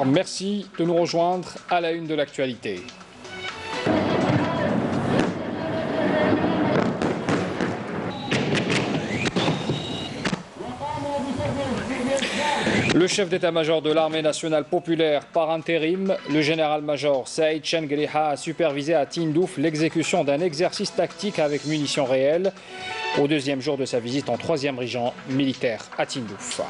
Merci de nous rejoindre à la une de l'actualité. Le chef d'état-major de l'armée nationale populaire par intérim, le général-major Saïd Chengriha, a supervisé à Tindouf l'exécution d'un exercice tactique avec munitions réelles au deuxième jour de sa visite en 3e région militaire à Tindouf.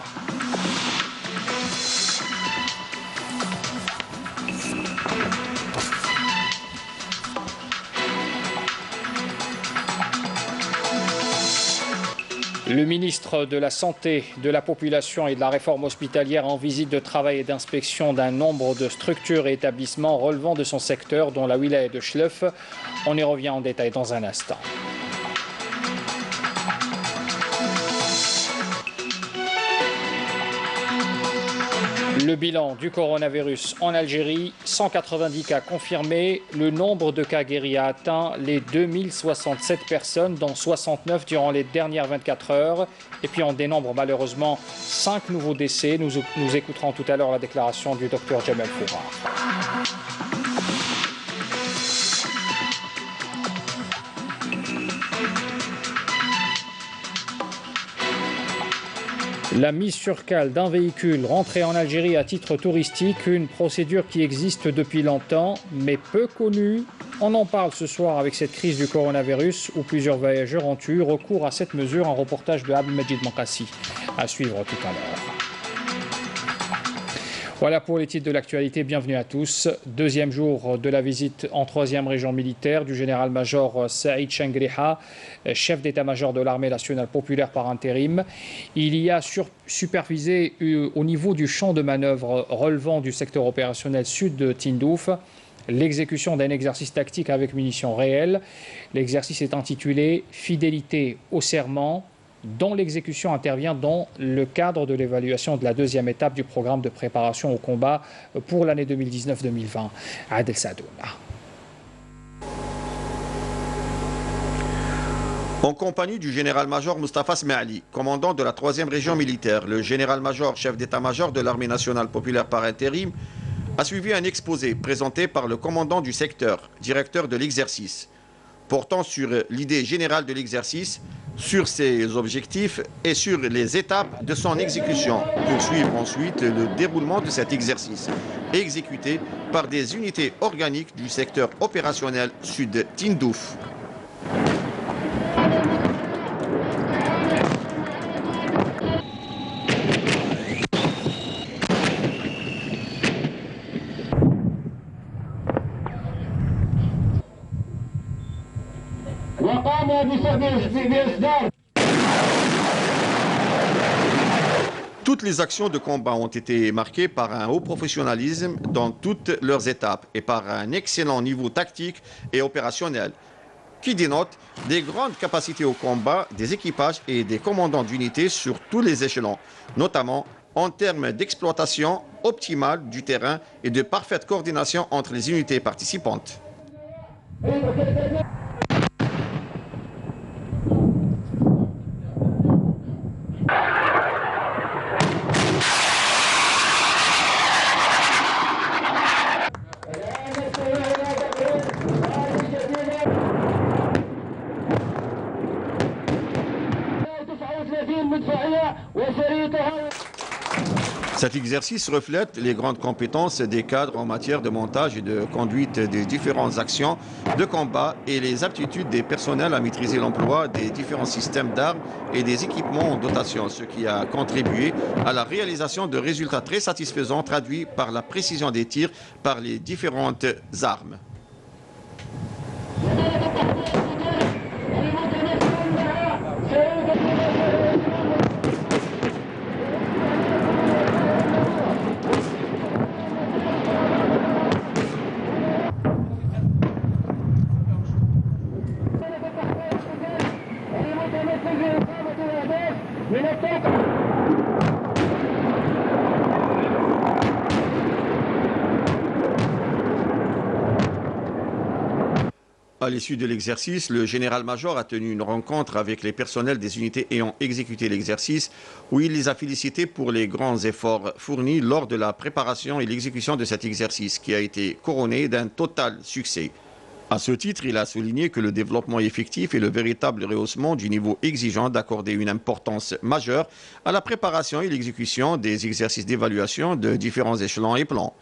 Le ministre de la Santé, de la Population et de la Réforme hospitalière en visite de travail et d'inspection d'un nombre de structures et établissements relevant de son secteur, dont la wilaya de Chlef. On y revient en détail dans un instant. Le bilan du coronavirus en Algérie, 190 cas confirmés. Le nombre de cas guéris a atteint les 2067 personnes, dont 69 durant les dernières 24 heures. Et puis on dénombre malheureusement 5 nouveaux décès. Nous écouterons tout à l'heure la déclaration du docteur Jamel Foura. La mise sur cale d'un véhicule rentré en Algérie à titre touristique, une procédure qui existe depuis longtemps, mais peu connue. On en parle ce soir avec cette crise du coronavirus où plusieurs voyageurs ont eu recours à cette mesure. Un reportage de Abdelmajid Mankassi à suivre tout à l'heure. Voilà pour les titres de l'actualité. Bienvenue à tous. Deuxième jour de la visite en 3e région militaire du général-major Saïd Chengriha, chef d'état-major de l'armée nationale populaire par intérim. Il y a supervisé au niveau du champ de manœuvre relevant du secteur opérationnel sud de Tindouf l'exécution d'un exercice tactique avec munitions réelles. L'exercice est intitulé « Fidélité au serment », dont l'exécution intervient dans le cadre de l'évaluation de la 2e étape du programme de préparation au combat pour l'année 2019-2020. Adel Sadouna. En compagnie du général-major Mustafa Smaili, commandant de la 3e région militaire, le général-major chef d'état-major de l'armée nationale populaire par intérim, a suivi un exposé présenté par le commandant du secteur, directeur de l'exercice, portant sur l'idée générale de l'exercice, sur ses objectifs et sur les étapes de son exécution, pour suivre ensuite le déroulement de cet exercice, exécuté par des unités organiques du secteur opérationnel sud Tindouf. Toutes les actions de combat ont été marquées par un haut professionnalisme dans toutes leurs étapes et par un excellent niveau tactique et opérationnel, qui dénote des grandes capacités au combat des équipages et des commandants d'unités sur tous les échelons, notamment en termes d'exploitation optimale du terrain et de parfaite coordination entre les unités participantes. Cet exercice reflète les grandes compétences des cadres en matière de montage et de conduite des différentes actions de combat et les aptitudes des personnels à maîtriser l'emploi des différents systèmes d'armes et des équipements en dotation, ce qui a contribué à la réalisation de résultats très satisfaisants traduits par la précision des tirs par les différentes armes. À l'issue de l'exercice, le général-major a tenu une rencontre avec les personnels des unités ayant exécuté l'exercice, où il les a félicités pour les grands efforts fournis lors de la préparation et l'exécution de cet exercice, qui a été couronné d'un total succès. À ce titre, il a souligné que le développement effectif est le véritable rehaussement du niveau exigeant d'accorder une importance majeure à la préparation et l'exécution des exercices d'évaluation de différents échelons et plans.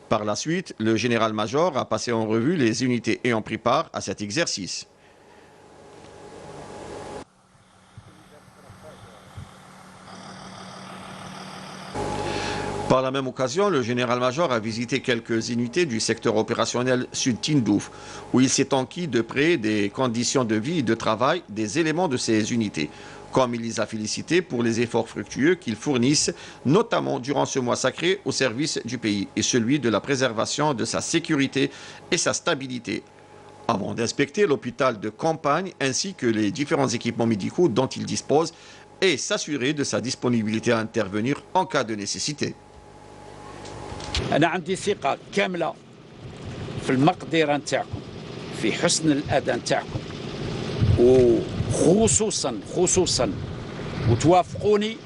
Par la suite, le général-major a passé en revue les unités ayant pris part à cet exercice. Par la même occasion, le général-major a visité quelques unités du secteur opérationnel Sud-Tindouf, où il s'est enquis de près des conditions de vie et de travail des éléments de ces unités, comme il les a félicités pour les efforts fructueux qu'ils fournissent, notamment durant ce mois sacré au service du pays et celui de la préservation de sa sécurité et sa stabilité, avant d'inspecter l'hôpital de campagne ainsi que les différents équipements médicaux dont il dispose et s'assurer de sa disponibilité à intervenir en cas de nécessité. أنا عندي ثقة كاملة في المقدرة نتاعكم في حسن الأداء نتاعكم وخصوصا وتوافقوني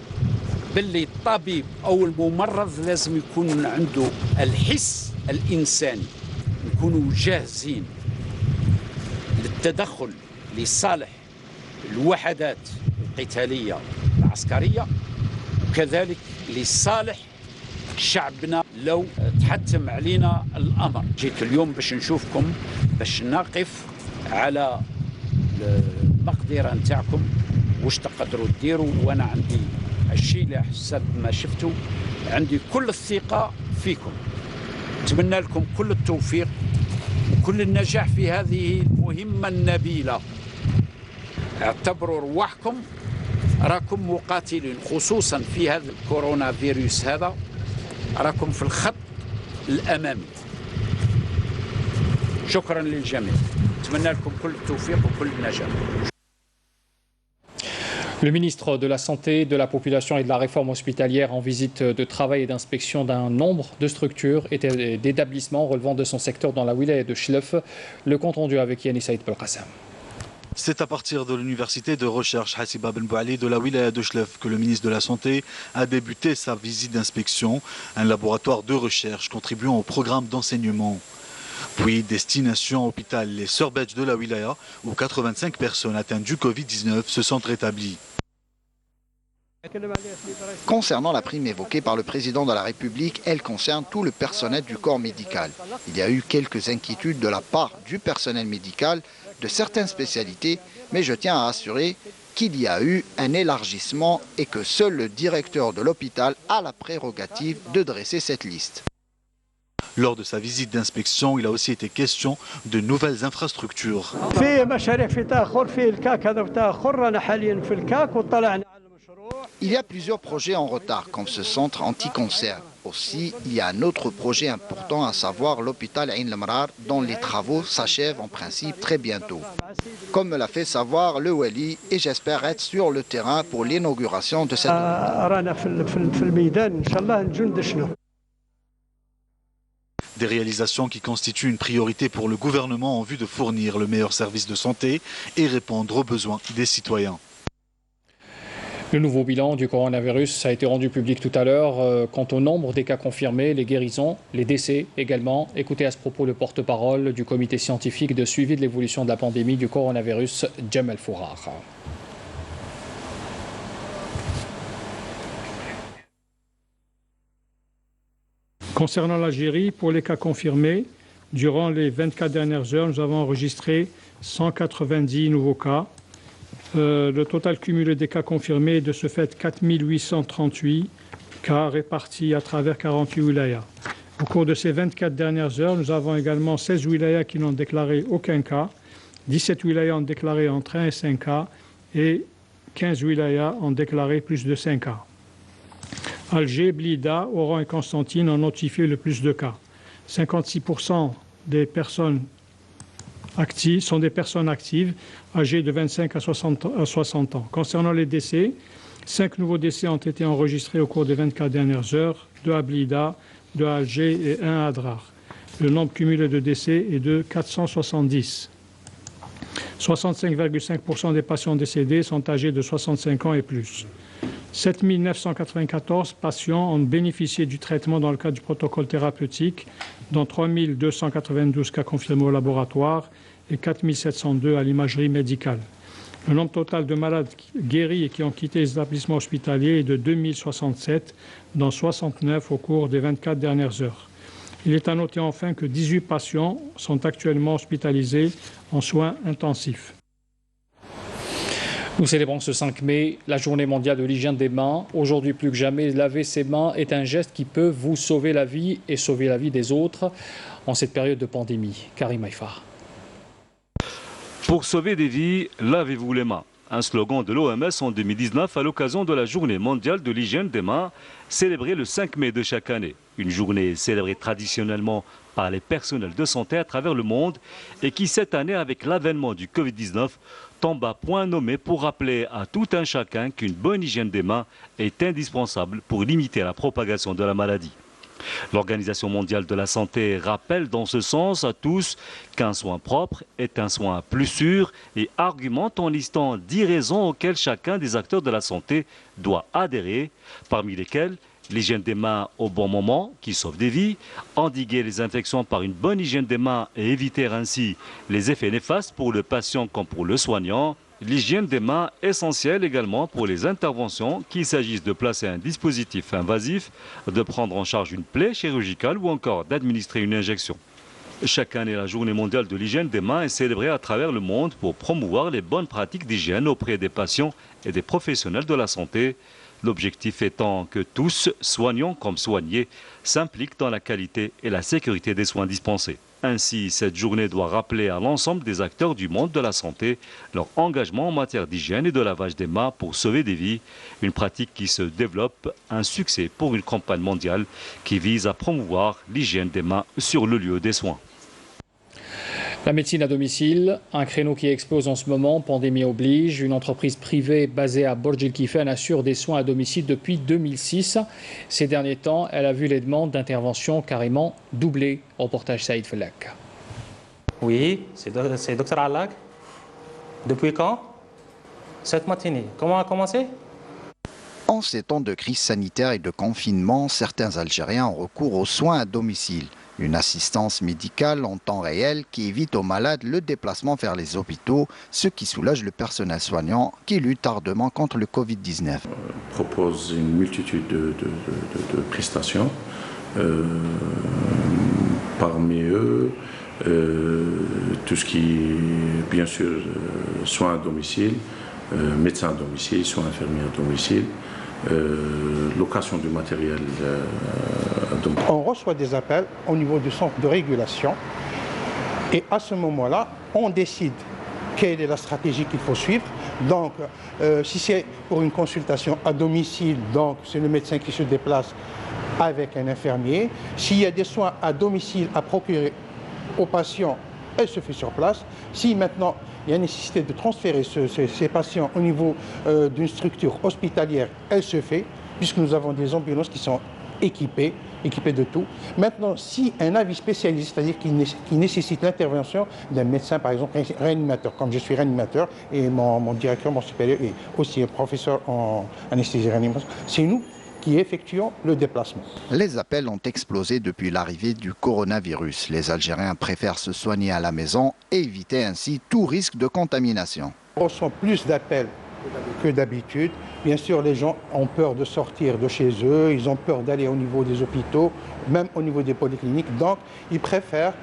باللي الطبيب أو الممرض لازم يكون عنده الحس الإنساني، نكونوا جاهزين للتدخل لصالح الوحدات القتالية العسكرية وكذلك لصالح شعبنا لو تحتم علينا الأمر. جيت اليوم باش نشوفكم باش نقف على المقدرة نتاعكم واش تقدروا ديروا، وأنا عندي الشيء اللي حسب ما شفتوا عندي كل الثقة فيكم. نتمنى لكم كل التوفيق وكل النجاح في هذه المهمة النبيلة. اعتبروا رواحكم راكم مقاتلين، خصوصا في هذا الكورونا فيروس هذا راكم في الخط الأمامي. شكرا للجميع، نتمنى لكم كل التوفيق وكل النجاح. Le ministre de la Santé, de la Population et de la Réforme hospitalière en visite de travail et d'inspection d'un nombre de structures et d'établissements relevant de son secteur dans la wilaya de Chlef. Le compte rendu avec Yannis Saïd Belkacem. C'est à partir de l'université de recherche Hassiba Ben Bouali de la wilaya de Chlef que le ministre de la Santé a débuté sa visite d'inspection, un laboratoire de recherche contribuant au programme d'enseignement. Puis, destination hôpital Les Sœurs Belges de la wilaya, où 85 personnes atteintes du Covid-19 se sont rétablies. Concernant la prime évoquée par le président de la République, elle concerne tout le personnel du corps médical. Il y a eu quelques inquiétudes de la part du personnel médical de certaines spécialités, mais je tiens à assurer qu'il y a eu un élargissement et que seul le directeur de l'hôpital a la prérogative de dresser cette liste. Lors de sa visite d'inspection, il a aussi été question de nouvelles infrastructures. Il y a plusieurs projets en retard, comme ce centre anti-cancer. Aussi, il y a un autre projet important, à savoir l'hôpital Ain Lamrar, dont les travaux s'achèvent en principe très bientôt. Comme me l'a fait savoir le Wali, et j'espère être sur le terrain pour l'inauguration de cette Des réalisations qui constituent une priorité pour le gouvernement en vue de fournir le meilleur service de santé et répondre aux besoins des citoyens. Le nouveau bilan du coronavirus a été rendu public tout à l'heure. Quant au nombre des cas confirmés, les guérisons, les décès également. Écoutez à ce propos le porte-parole du comité scientifique de suivi de l'évolution de la pandémie du coronavirus, Jamal Fourar. Concernant l'Algérie, pour les cas confirmés, durant les 24 dernières heures, nous avons enregistré 190 nouveaux cas. Le total cumulé des cas confirmés est de ce fait 4838 cas répartis à travers 48 wilayas. Au cours de ces 24 dernières heures, nous avons également 16 wilayas qui n'ont déclaré aucun cas, 17 wilayas ont déclaré entre 1 et 5 cas et 15 wilayas ont déclaré plus de 5 cas. Alger, Blida, Oran et Constantine ont notifié le plus de cas. 56% des personnes actives sont des personnes actives âgées de 25 à 60 ans. Concernant les décès, 5 nouveaux décès ont été enregistrés au cours des 24 dernières heures, 2 à Blida, 2 à Alger et 1 à Adrar. Le nombre cumulé de décès est de 470. 65,5% des patients décédés sont âgés de 65 ans et plus. 7 994 patients ont bénéficié du traitement dans le cadre du protocole thérapeutique, dont 3 292 cas confirmés au laboratoire et 4 702 à l'imagerie médicale. Le nombre total de malades guéris et qui ont quitté les établissements hospitaliers est de 2067, dont 69 au cours des 24 dernières heures. Il est à noter enfin que 18 patients sont actuellement hospitalisés en soins intensifs. Nous célébrons ce 5 mai la journée mondiale de l'hygiène des mains. Aujourd'hui plus que jamais, laver ses mains est un geste qui peut vous sauver la vie et sauver la vie des autres en cette période de pandémie. Karim Haïfar. Pour sauver des vies, lavez-vous les mains. Un slogan de l'OMS en 2019 à l'occasion de la journée mondiale de l'hygiène des mains, célébrée le 5 mai de chaque année. Une journée célébrée traditionnellement par les personnels de santé à travers le monde et qui cette année, avec l'avènement du Covid-19, tombe à point nommé pour rappeler à tout un chacun qu'une bonne hygiène des mains est indispensable pour limiter la propagation de la maladie. L'Organisation mondiale de la santé rappelle dans ce sens à tous qu'un soin propre est un soin plus sûr et argumente en listant 10 raisons auxquelles chacun des acteurs de la santé doit adhérer, parmi lesquelles l'hygiène des mains au bon moment, qui sauve des vies, endiguer les infections par une bonne hygiène des mains et éviter ainsi les effets néfastes pour le patient comme pour le soignant. L'hygiène des mains essentielle également pour les interventions, qu'il s'agisse de placer un dispositif invasif, de prendre en charge une plaie chirurgicale ou encore d'administrer une injection. Chaque année, la journée mondiale de l'hygiène des mains est célébrée à travers le monde pour promouvoir les bonnes pratiques d'hygiène auprès des patients et des professionnels de la santé. L'objectif étant que tous, soignants comme soignés, s'impliquent dans la qualité et la sécurité des soins dispensés. Ainsi, cette journée doit rappeler à l'ensemble des acteurs du monde de la santé leur engagement en matière d'hygiène et de lavage des mains pour sauver des vies, une pratique qui se développe, un succès pour une campagne mondiale qui vise à promouvoir l'hygiène des mains sur le lieu des soins. La médecine à domicile, un créneau qui explose en ce moment, pandémie oblige. Une entreprise privée basée à Borj El Kifane assure des soins à domicile depuis 2006. Ces derniers temps, elle a vu les demandes d'intervention carrément doubler. Reportage Saïd Fellak. Oui, c'est Dr Alak. Depuis quand? Cette matinée. Comment a commencé? En ces temps de crise sanitaire et de confinement, certains Algériens ont recours aux soins à domicile. Une assistance médicale en temps réel qui évite aux malades le déplacement vers les hôpitaux, ce qui soulage le personnel soignant qui lutte ardemment contre le Covid-19. On propose une multitude de prestations. Parmi eux, tout ce qui est bien sûr soins à domicile, médecins à domicile, soins infirmiers à domicile, location du matériel à domicile. On reçoit des appels au niveau du centre de régulation et à ce moment-là, on décide quelle est la stratégie qu'il faut suivre. Donc, si c'est pour une consultation à domicile, donc c'est le médecin qui se déplace avec un infirmier. S'il y a des soins à domicile à procurer aux patients, elle se fait sur place. Si maintenant il y a nécessité de transférer ces patients au niveau d'une structure hospitalière, elle se fait, puisque nous avons des ambulances qui sont équipées de tout. Maintenant, si un avis spécialiste, c'est-à-dire qui nécessite l'intervention d'un médecin, par exemple réanimateur, comme je suis réanimateur et mon directeur, mon supérieur est aussi un professeur en anesthésie réanimation, c'est nous qui effectuons le déplacement. Les appels ont explosé depuis l'arrivée du coronavirus. Les Algériens préfèrent se soigner à la maison et éviter ainsi tout risque de contamination. On reçoit plus d'appels que d'habitude. Bien sûr, les gens ont peur de sortir de chez eux, ils ont peur d'aller au niveau des hôpitaux, même au niveau des polycliniques. Donc, ils préfèrent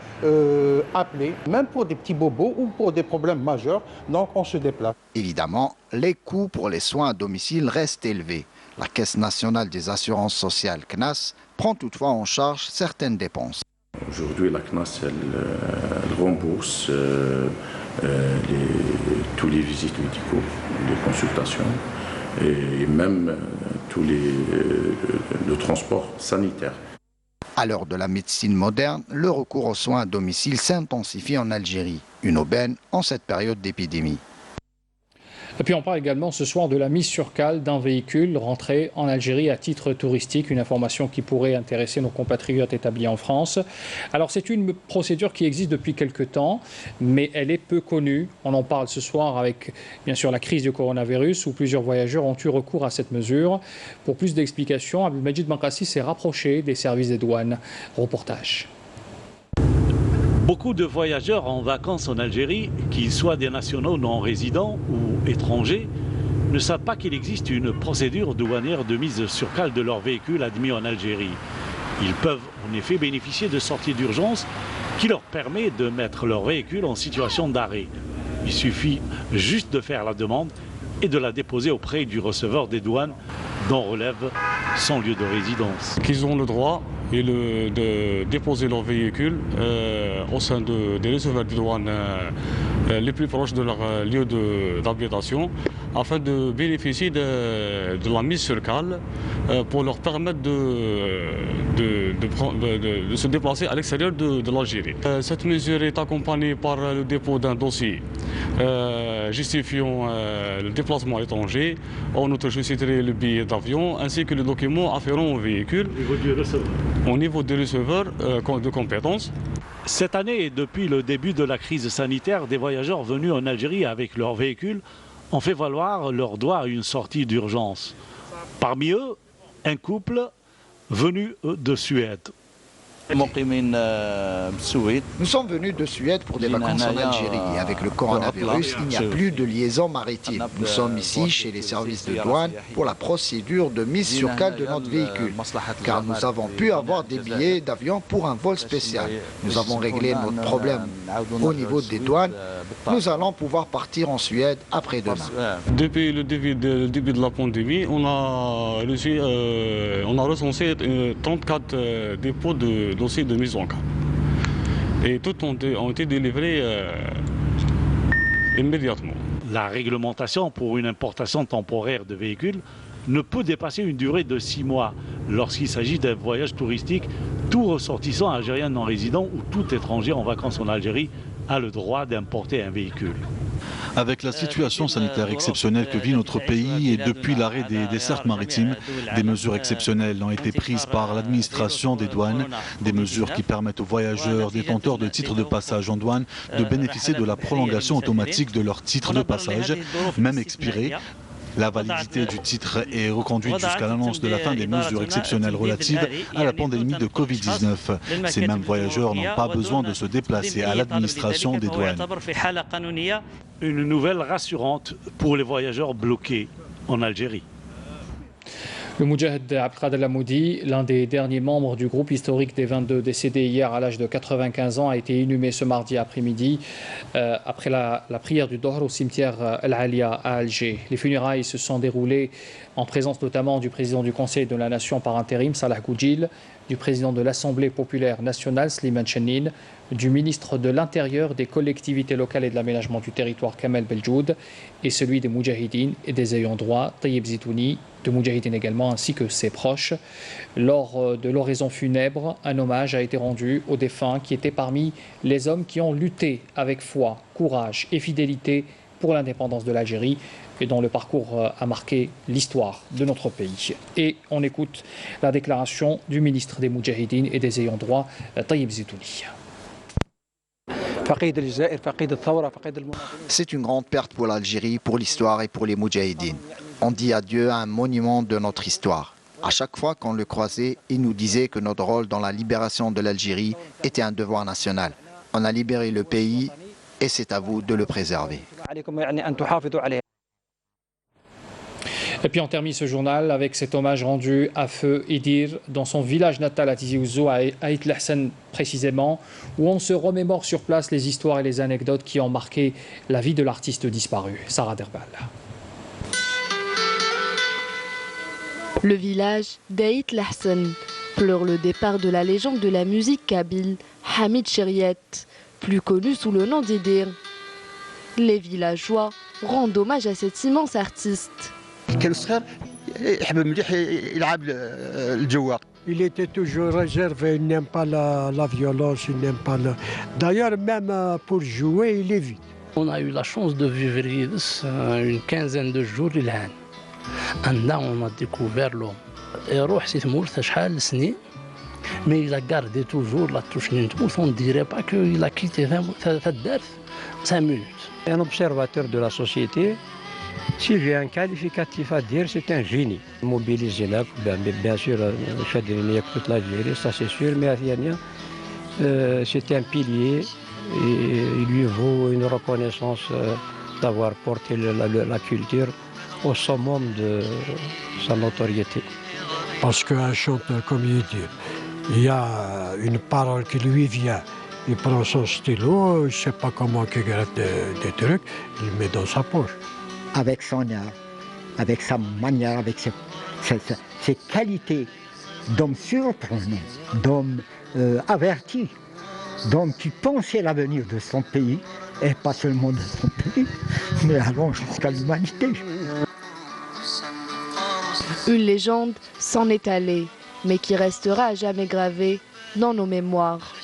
appeler, même pour des petits bobos ou pour des problèmes majeurs. Donc, on se déplace. Évidemment, les coûts pour les soins à domicile restent élevés. La Caisse nationale des assurances sociales, CNAS, prend toutefois en charge certaines dépenses. Aujourd'hui, la CNAS, elle rembourse tous les visites médicaux, les consultations et même le transport sanitaire. À l'heure de la médecine moderne, le recours aux soins à domicile s'intensifie en Algérie, une aubaine en cette période d'épidémie. Et puis on parle également ce soir de la mise sur cale d'un véhicule rentré en Algérie à titre touristique, une information qui pourrait intéresser nos compatriotes établis en France. Alors c'est une procédure qui existe depuis quelque temps, mais elle est peu connue. On en parle ce soir avec bien sûr la crise du coronavirus où plusieurs voyageurs ont eu recours à cette mesure. Pour plus d'explications, Abdelmajid Benkassi s'est rapproché des services des douanes. Reportage. Beaucoup de voyageurs en vacances en Algérie, qu'ils soient des nationaux non résidents ou étrangers, ne savent pas qu'il existe une procédure douanière de mise sur cale de leur véhicule admis en Algérie. Ils peuvent en effet bénéficier de sorties d'urgence qui leur permet de mettre leur véhicule en situation d'arrêt. Il suffit juste de faire la demande et de la déposer auprès du receveur des douanes dont relève son lieu de résidence. Qu'ils ont le droit de déposer leur véhicule au sein des receveurs des douanes les plus proches de leur lieu d'habitation afin de bénéficier de la mise sur cale pour leur permettre de se déplacer à l'extérieur de l'Algérie. Cette mesure est accompagnée par le dépôt d'un dossier justifiant le déplacement à l'étranger. En outre, je citerai le billet d'avion ainsi que le document afférent au véhicule. Au niveau du receveur de compétences. Cette année et depuis le début de la crise sanitaire, des voyageurs venus en Algérie avec leur véhicule ont fait valoir leur droit à une sortie d'urgence. Parmi eux, un couple venu de Suède. Nous sommes venus de Suède pour des vacances en Algérie et avec le coronavirus, il n'y a plus de liaison maritime. Nous sommes ici chez les services de douane pour la procédure de mise sur cale de notre véhicule, car nous avons pu avoir des billets d'avion pour un vol spécial. Nous avons réglé notre problème au niveau des douanes. Nous allons pouvoir partir en Suède après-demain. Depuis le début de la pandémie, on a recensé 34 dépôts de dossiers de mise en cale. Et tous ont été délivrés immédiatement. La réglementation pour une importation temporaire de véhicules ne peut dépasser une durée de 6 mois. Lorsqu'il s'agit d'un voyage touristique, tout ressortissant algérien non résident ou tout étranger en vacances en Algérie a le droit d'importer un véhicule. Avec la situation sanitaire exceptionnelle que vit notre pays et depuis l'arrêt des dessertes maritimes, des mesures exceptionnelles ont été prises par l'administration des douanes, des mesures qui permettent aux voyageurs détenteurs de titres de passage en douane de bénéficier de la prolongation automatique de leur titre de passage, même expiré. La validité du titre est reconduite jusqu'à l'annonce de la fin des mesures exceptionnelles relatives à la pandémie de Covid-19. Ces mêmes voyageurs n'ont pas besoin de se déplacer à l'administration des douanes. Une nouvelle rassurante pour les voyageurs bloqués en Algérie. Le Moudjahid Abdelkader Lamoudi, l'un des derniers membres du groupe historique des 22 décédés hier à l'âge de 95 ans, a été inhumé ce mardi après-midi après la prière du Dohr au cimetière El Alia à Alger. Les funérailles se sont déroulées en présence notamment du président du Conseil de la Nation par intérim, Salah Goudjil, du président de l'Assemblée populaire nationale, Slimane Chennine, du ministre de l'Intérieur, des collectivités locales et de l'aménagement du territoire, Kamel Beljoud, et celui des Moudjahidines et des ayants droit, Tayyib Zitouni, de Moudjahidines également, ainsi que ses proches. Lors de l'oraison funèbre, un hommage a été rendu aux défunts qui étaient parmi les hommes qui ont lutté avec foi, courage et fidélité pour l'indépendance de l'Algérie et dont le parcours a marqué l'histoire de notre pays. Et on écoute la déclaration du ministre des Moudjahidines et des ayants droit, Tayyib Zitouni. C'est une grande perte pour l'Algérie, pour l'histoire et pour les Moudjahidines. On dit adieu à un monument de notre histoire. À chaque fois qu'on le croisait, il nous disait que notre rôle dans la libération de l'Algérie était un devoir national. On a libéré le pays et c'est à vous de le préserver. Et puis on termine ce journal avec cet hommage rendu à Feu Idir dans son village natal à Tizi Ouzou, à Ait Lahsen précisément, où on se remémore sur place les histoires et les anecdotes qui ont marqué la vie de l'artiste disparu. Sarah Derbal. Le village d'Ait Lahsen pleure le départ de la légende de la musique kabyle, Hamid Chériet, plus connu sous le nom d'Idir. Les villageois rendent hommage à cet immense artiste. Il était toujours réservé, il n'aime pas la violence, il n'aime pas D'ailleurs, même pour jouer, il évite. On a eu la chance de vivre une quinzaine de jours. On a découvert l'homme. Mais il a gardé toujours la touche Nintmouth. On ne dirait pas qu'il a quitté 5 minutes. Un observateur de la société, si j'ai un qualificatif à dire, c'est un génie. Mobilisé là, bien sûr, toute l'Algérie, ça c'est sûr, mais Afiania, c'est un pilier et il lui vaut une reconnaissance d'avoir porté la culture au summum de sa notoriété. Parce qu'un chanteur, comme il dit, il y a une parole qui lui vient. Il prend son stylo, je ne sais pas comment il gratte des trucs, il le met dans sa poche. Avec son art, avec sa manière, avec ses qualités d'homme surprenant, d'homme averti, d'homme qui pensait l'avenir de son pays, et pas seulement de son pays, mais allant jusqu'à l'humanité. Une légende s'en est allée, mais qui restera à jamais gravée dans nos mémoires.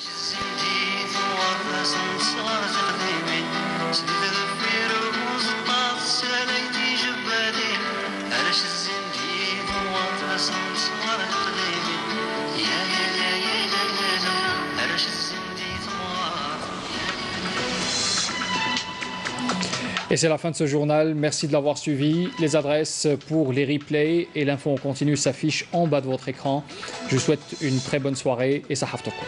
Et c'est la fin de ce journal. Merci de l'avoir suivi. Les adresses pour les replays et l'info en continu s'affichent en bas de votre écran. Je vous souhaite une très bonne soirée et Sahaf Toko.